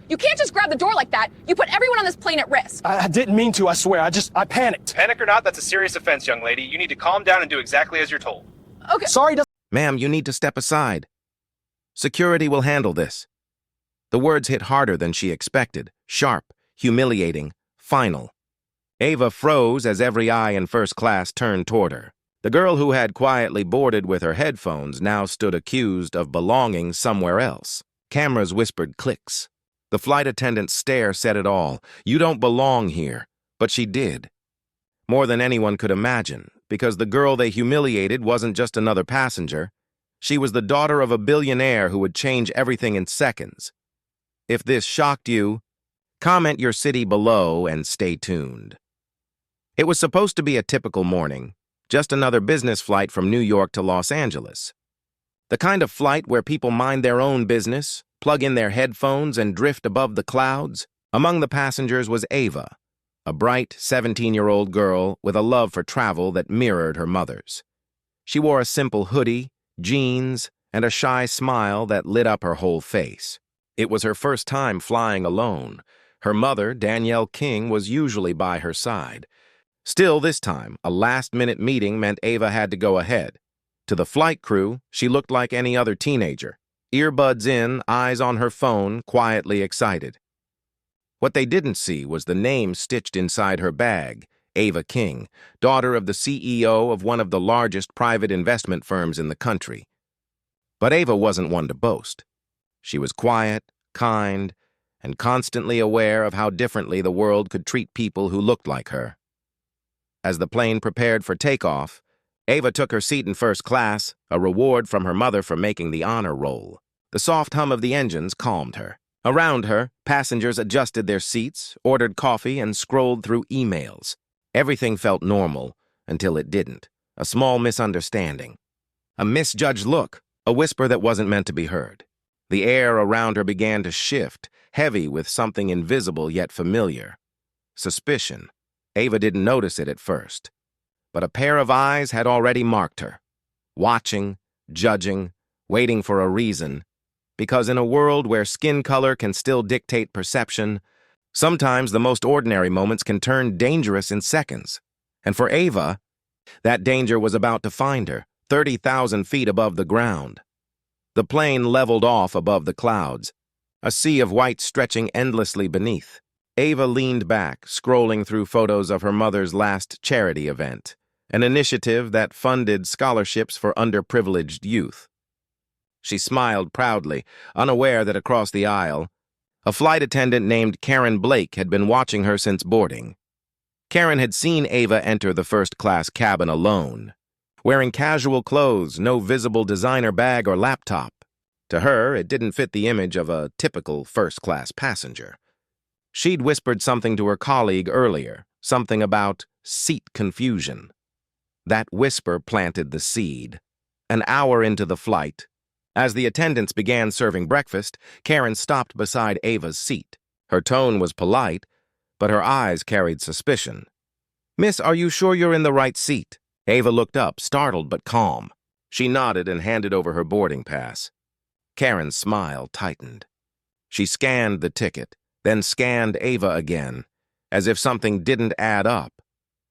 You can't just grab the door like that. You put everyone on this plane at risk. I didn't mean to, I swear. I panicked. Panic or not, that's a serious offense, young lady. You need to calm down and do exactly as you're told. Okay. Sorry, Ma'am, you need to step aside. Security will handle this. The words hit harder than she expected. Sharp, humiliating, final. Ava froze as every eye in first class turned toward her. The girl who had quietly boarded with her headphones now stood accused of belonging somewhere else. Cameras whispered clicks. The flight attendant's stare said it all. You don't belong here. But she did. More than anyone could imagine, because the girl they humiliated wasn't just another passenger. She was the daughter of a billionaire who would change everything in seconds. If this shocked you, comment your city below and stay tuned. It was supposed to be a typical morning, just another business flight from New York to Los Angeles. The kind of flight where people mind their own business, plug in their headphones, and drift above the clouds. Among the passengers was Ava, a bright 17-year-old girl with a love for travel that mirrored her mother's. She wore a simple hoodie, jeans, and a shy smile that lit up her whole face. It was her first time flying alone. Her mother, Danielle King, was usually by her side. Still, this time, a last-minute meeting meant Ava had to go ahead. To the flight crew, she looked like any other teenager. Earbuds in, eyes on her phone, quietly excited. What they didn't see was the name stitched inside her bag, Ava King, daughter of the CEO of one of the largest private investment firms in the country. But Ava wasn't one to boast. She was quiet, kind, and constantly aware of how differently the world could treat people who looked like her. As the plane prepared for takeoff, Ava took her seat in first class, a reward from her mother for making the honor roll. The soft hum of the engines calmed her. Around her, passengers adjusted their seats, ordered coffee, and scrolled through emails. Everything felt normal, until it didn't. A small misunderstanding. A misjudged look, a whisper that wasn't meant to be heard. The air around her began to shift, heavy with something invisible yet familiar. Suspicion. Ava didn't notice it at first. But a pair of eyes had already marked her. Watching, judging, waiting for a reason. Because in a world where skin color can still dictate perception, sometimes the most ordinary moments can turn dangerous in seconds. And for Ava, that danger was about to find her, 30,000 feet above the ground. The plane leveled off above the clouds, a sea of white stretching endlessly beneath. Ava leaned back, scrolling through photos of her mother's last charity event, an initiative that funded scholarships for underprivileged youth. She smiled proudly, unaware that across the aisle, a flight attendant named Karen Blake had been watching her since boarding. Karen had seen Ava enter the first-class cabin alone, wearing casual clothes, no visible designer bag or laptop. To her, it didn't fit the image of a typical first-class passenger. She'd whispered something to her colleague earlier, something about seat confusion. That whisper planted the seed. An hour into the flight, as the attendants began serving breakfast, Karen stopped beside Ava's seat. Her tone was polite, but her eyes carried suspicion. "Miss, are you sure you're in the right seat?" Ava looked up, startled but calm. She nodded and handed over her boarding pass. Karen's smile tightened. She scanned the ticket, then scanned Ava again, as if something didn't add up.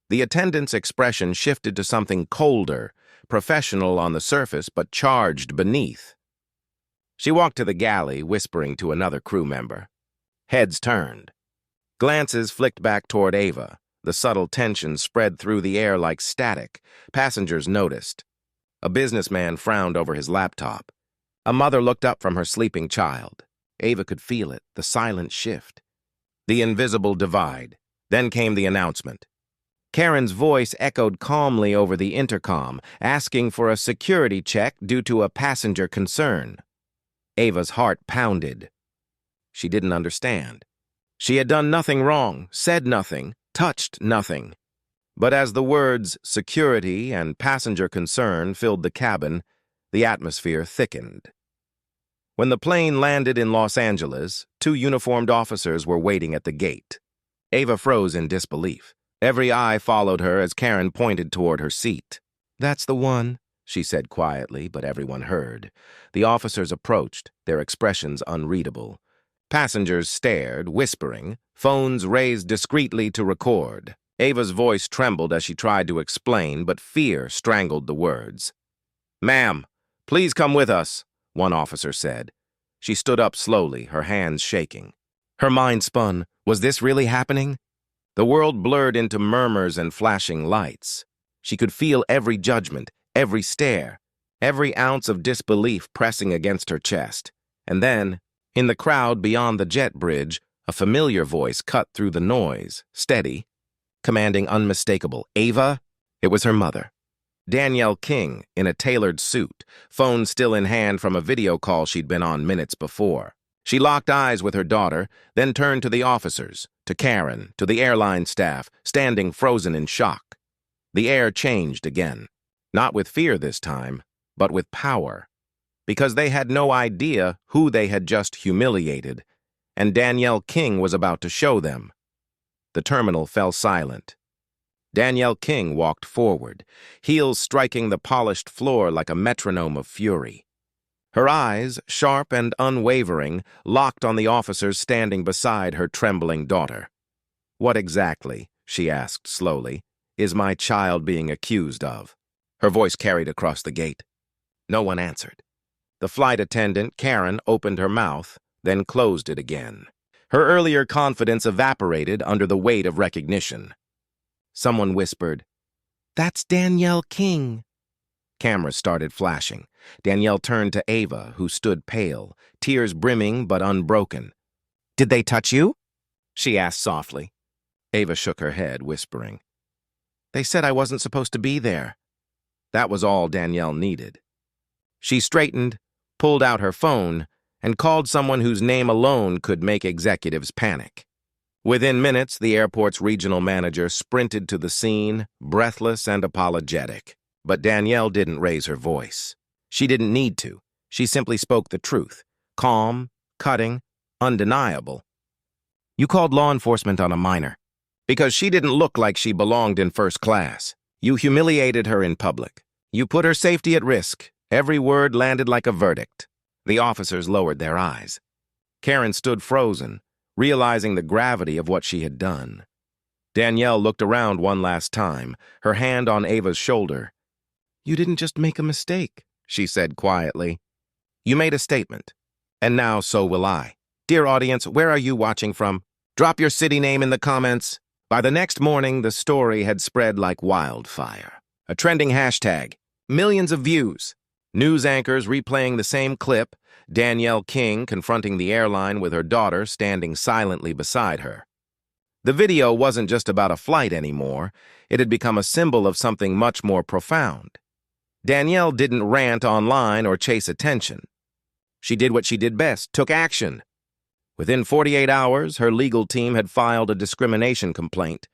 The attendant's expression shifted to something colder, professional on the surface but charged beneath. She walked to the galley, whispering to another crew member. Heads turned. Glances flicked back toward Ava. The subtle tension spread through the air like static. Passengers noticed. A businessman frowned over his laptop. A mother looked up from her sleeping child. Ava could feel it, the silent shift. The invisible divide. Then came the announcement. Karen's voice echoed calmly over the intercom, asking for a security check due to a passenger concern. Ava's heart pounded. She didn't understand. She had done nothing wrong, said nothing, touched nothing. But as the words security and passenger concern filled the cabin, the atmosphere thickened. When the plane landed in Los Angeles, 2 uniformed officers were waiting at the gate. Ava froze in disbelief. Every eye followed her as Karen pointed toward her seat. "That's the one," she said quietly, but everyone heard. The officers approached, their expressions unreadable. Passengers stared, whispering, phones raised discreetly to record. Ava's voice trembled as she tried to explain, but fear strangled the words. "Ma'am, please come with us," one officer said. She stood up slowly, her hands shaking. Her mind spun. Was this really happening? The world blurred into murmurs and flashing lights. She could feel every judgment, every stare, every ounce of disbelief pressing against her chest. And then, in the crowd beyond the jet bridge, a familiar voice cut through the noise, steady, commanding, unmistakable. "Ava?" It was her mother. Danielle King, in a tailored suit, phone still in hand from a video call she'd been on minutes before. She locked eyes with her daughter, then turned to the officers, to Karen, to the airline staff, standing frozen in shock. The air changed again. Not with fear this time, but with power. Because they had no idea who they had just humiliated, and Danielle King was about to show them. The terminal fell silent. Danielle King walked forward, heels striking the polished floor like a metronome of fury. Her eyes, sharp and unwavering, locked on the officers standing beside her trembling daughter. "What exactly," she asked slowly, "is my child being accused of?" Her voice carried across the gate. No one answered. The flight attendant, Karen, opened her mouth, then closed it again. Her earlier confidence evaporated under the weight of recognition. Someone whispered, "That's Danielle King." Cameras started flashing. Danielle turned to Ava, who stood pale, tears brimming but unbroken. "Did they touch you?" she asked softly. Ava shook her head, whispering, "They said I wasn't supposed to be there." That was all Danielle needed. She straightened, pulled out her phone, and called someone whose name alone could make executives panic. Within minutes, the airport's regional manager sprinted to the scene, breathless and apologetic. But Danielle didn't raise her voice. She didn't need to. She simply spoke the truth. Calm, cutting, undeniable. "You called law enforcement on a minor. Because she didn't look like she belonged in first class. You humiliated her in public. You put her safety at risk. Every word landed like a verdict." The officers lowered their eyes. Karen stood frozen, realizing the gravity of what she had done. Danielle looked around one last time, her hand on Ava's shoulder. "You didn't just make a mistake," she said quietly. "You made a statement, and now so will I. Dear audience, where are you watching from? Drop your city name in the comments." By the next morning, the story had spread like wildfire. A trending hashtag, millions of views. News anchors replaying the same clip, Danielle King confronting the airline with her daughter standing silently beside her. The video wasn't just about a flight anymore. It had become a symbol of something much more profound. Danielle didn't rant online or chase attention. She did what she did best, took action. Within 48 hours, her legal team had filed a discrimination complaint,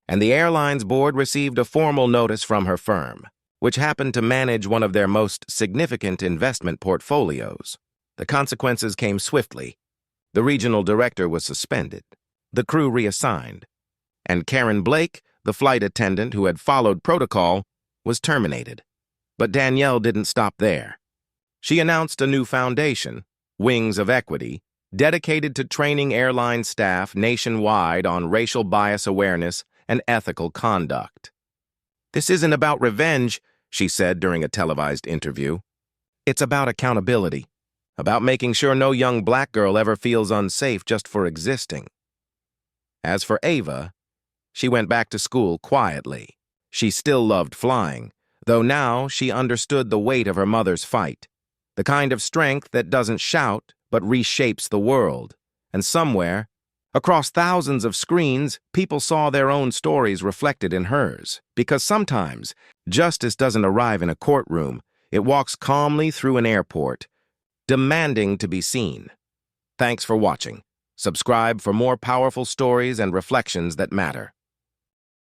and the airline's board received a formal notice from her firm, which happened to manage one of their most significant investment portfolios. The consequences came swiftly. The regional director was suspended, the crew reassigned, and Karen Blake, the flight attendant who had followed protocol, was terminated. But Danielle didn't stop there. She announced a new foundation, Wings of Equity, dedicated to training airline staff nationwide on racial bias awareness and ethical conduct. "This isn't about revenge," she said during a televised interview. "It's about accountability, about making sure no young black girl ever feels unsafe just for existing." As for Ava, she went back to school quietly. She still loved flying, though now she understood the weight of her mother's fight, the kind of strength that doesn't shout but reshapes the world. And somewhere, across thousands of screens, people saw their own stories reflected in hers. Because sometimes, justice doesn't arrive in a courtroom, it walks calmly through an airport, demanding to be seen. Thanks for watching. Subscribe for more powerful stories and reflections that matter.